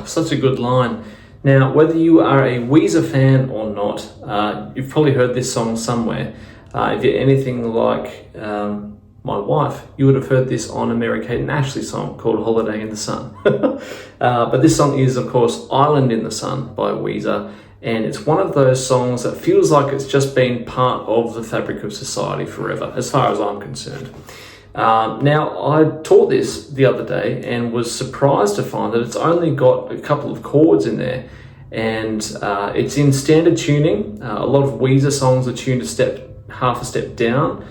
such a good line. Now, whether you are a Weezer fan or not, you've probably heard this song somewhere. If you're anything like my wife, you would have heard this on a Mary-Kate and Ashley song called Holiday in the Sun. But this song is, of course, Island in the Sun by Weezer, and it's one of those songs that feels like it's just been part of the fabric of society forever, as far as I'm concerned. Now, I taught this the other day and was surprised to find that it's only got a couple of chords in there, and it's in standard tuning. A lot of Weezer songs are tuned half a step down,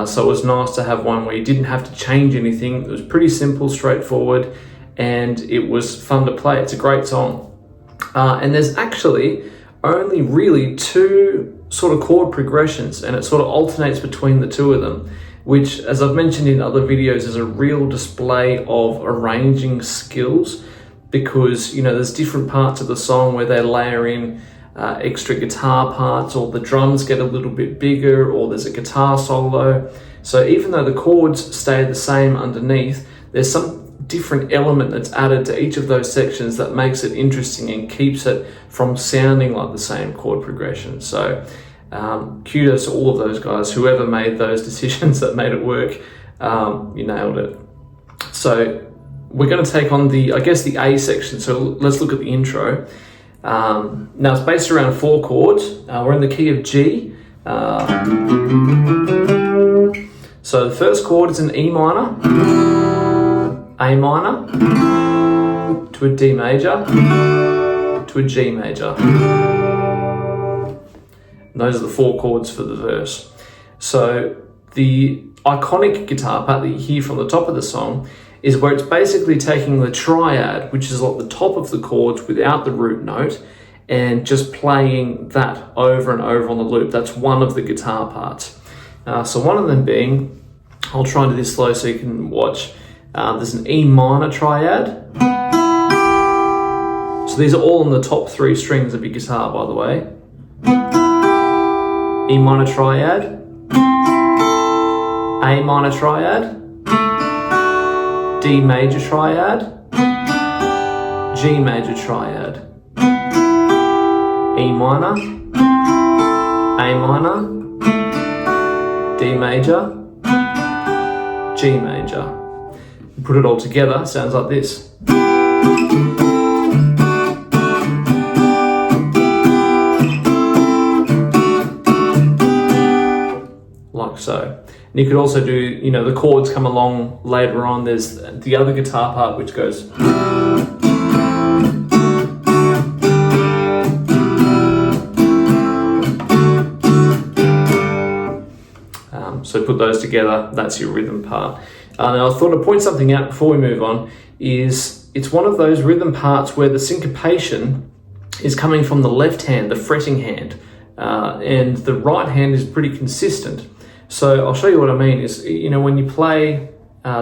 so it was nice to have one where you didn't have to change anything. It was pretty simple, straightforward, and it was fun to play. It's a great song. And there's actually only really two sort of chord progressions, and it sort of alternates between the two of them, which, as I've mentioned in other videos, is a real display of arranging skills, because, you know, there's different parts of the song where they layer in extra guitar parts, or the drums get a little bit bigger, or there's a guitar solo. So even though the chords stay the same underneath, there's some different element that's added to each of those sections that makes it interesting and keeps it from sounding like the same chord progression. So kudos to all of those guys, whoever made those decisions that made it work. You nailed it. So we're going to take on the A section. So let's look at the intro. Now it's based around 4 chords. We're in the key of G. So the first chord is an E minor, A minor, to a D major, to a G major. And those are the 4 chords for the verse. So the iconic guitar part that you hear from the top of the song is where it's basically taking the triad, which is like the top of the chords without the root note, and just playing that over and over on the loop. That's one of the guitar parts. So one of them being, I'll try and do this slow so you can watch. There's an E minor triad. So these are all on the top 3 strings of your guitar, by the way. E minor triad, A minor triad, D major triad, G major triad, E minor, A minor, D major, G major. Put it all together, sounds like this. Like so. And you could also do, you know, the chords come along later on. There's the other guitar part which goes. So put those together, that's your rhythm part. Now I thought I'd point something out before we move on, is it's one of those rhythm parts where the syncopation is coming from the left hand, the fretting hand, and the right hand is pretty consistent. So I'll show you what I mean is, you know, when you play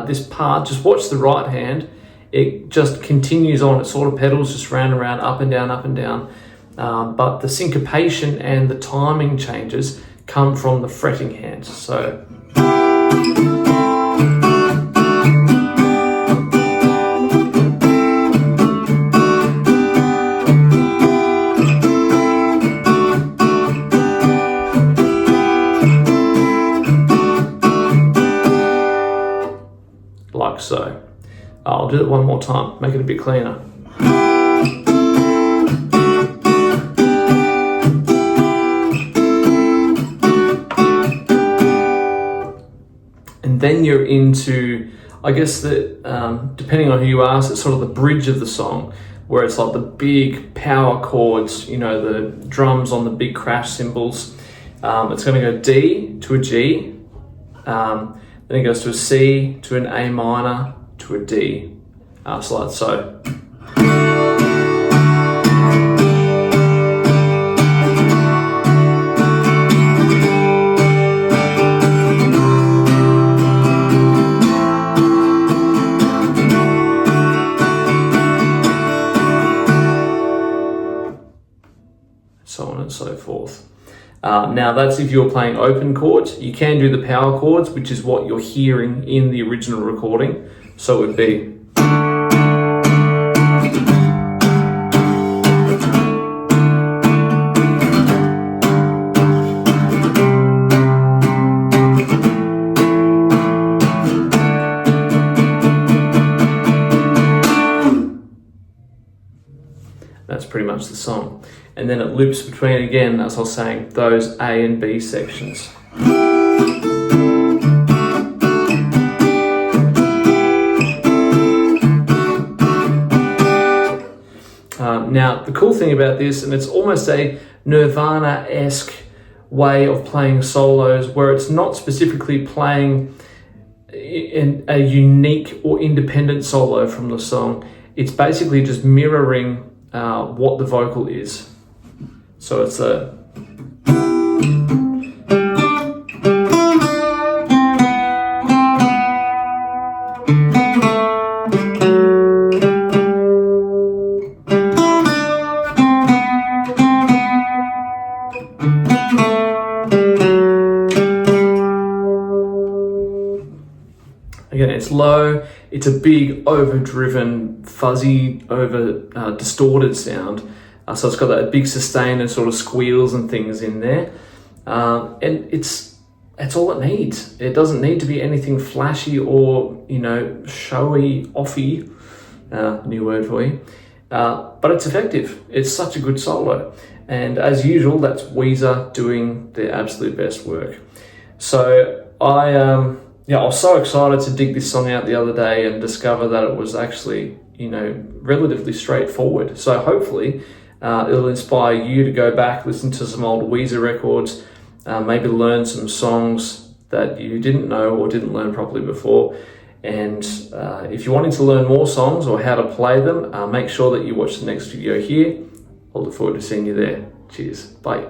this part, just watch the right hand. It just continues on, it sort of pedals just round and round, up and down, up and down. But the syncopation and the timing changes come from the fretting hand. So like so. I'll do it one more time, make it a bit cleaner. And then you're into, I guess that depending on who you ask, it's sort of the bridge of the song, where it's like the big power chords, you know, the drums on the big crash cymbals. It's going to go D to a G, then it goes to a C, to an A minor, to a D. So like so. So on and so forth. Now that's if you're playing open chords. You can do the power chords, which is what you're hearing in the original recording. So it would be pretty much the song. And then it loops between, again, as I was saying, those A and B sections. Now, the cool thing about this, and it's almost a Nirvana-esque way of playing solos, where it's not specifically playing in a unique or independent solo from the song. It's basically just mirroring what the vocal is. So it's a... Again, it's low, it's a big, overdriven, fuzzy, distorted sound. So it's got that big sustain and sort of squeals and things in there. And it's all it needs. It doesn't need to be anything flashy or, showy, offy, new word for you. But it's effective. It's such a good solo. And as usual, that's Weezer doing their absolute best work. So I was so excited to dig this song out the other day and discover that it was actually, relatively straightforward. So hopefully it'll inspire you to go back, listen to some old Weezer records, maybe learn some songs that you didn't know or didn't learn properly before. And if you're wanting to learn more songs or how to play them, make sure that you watch the next video here. I'll look forward to seeing you there. Cheers. Bye.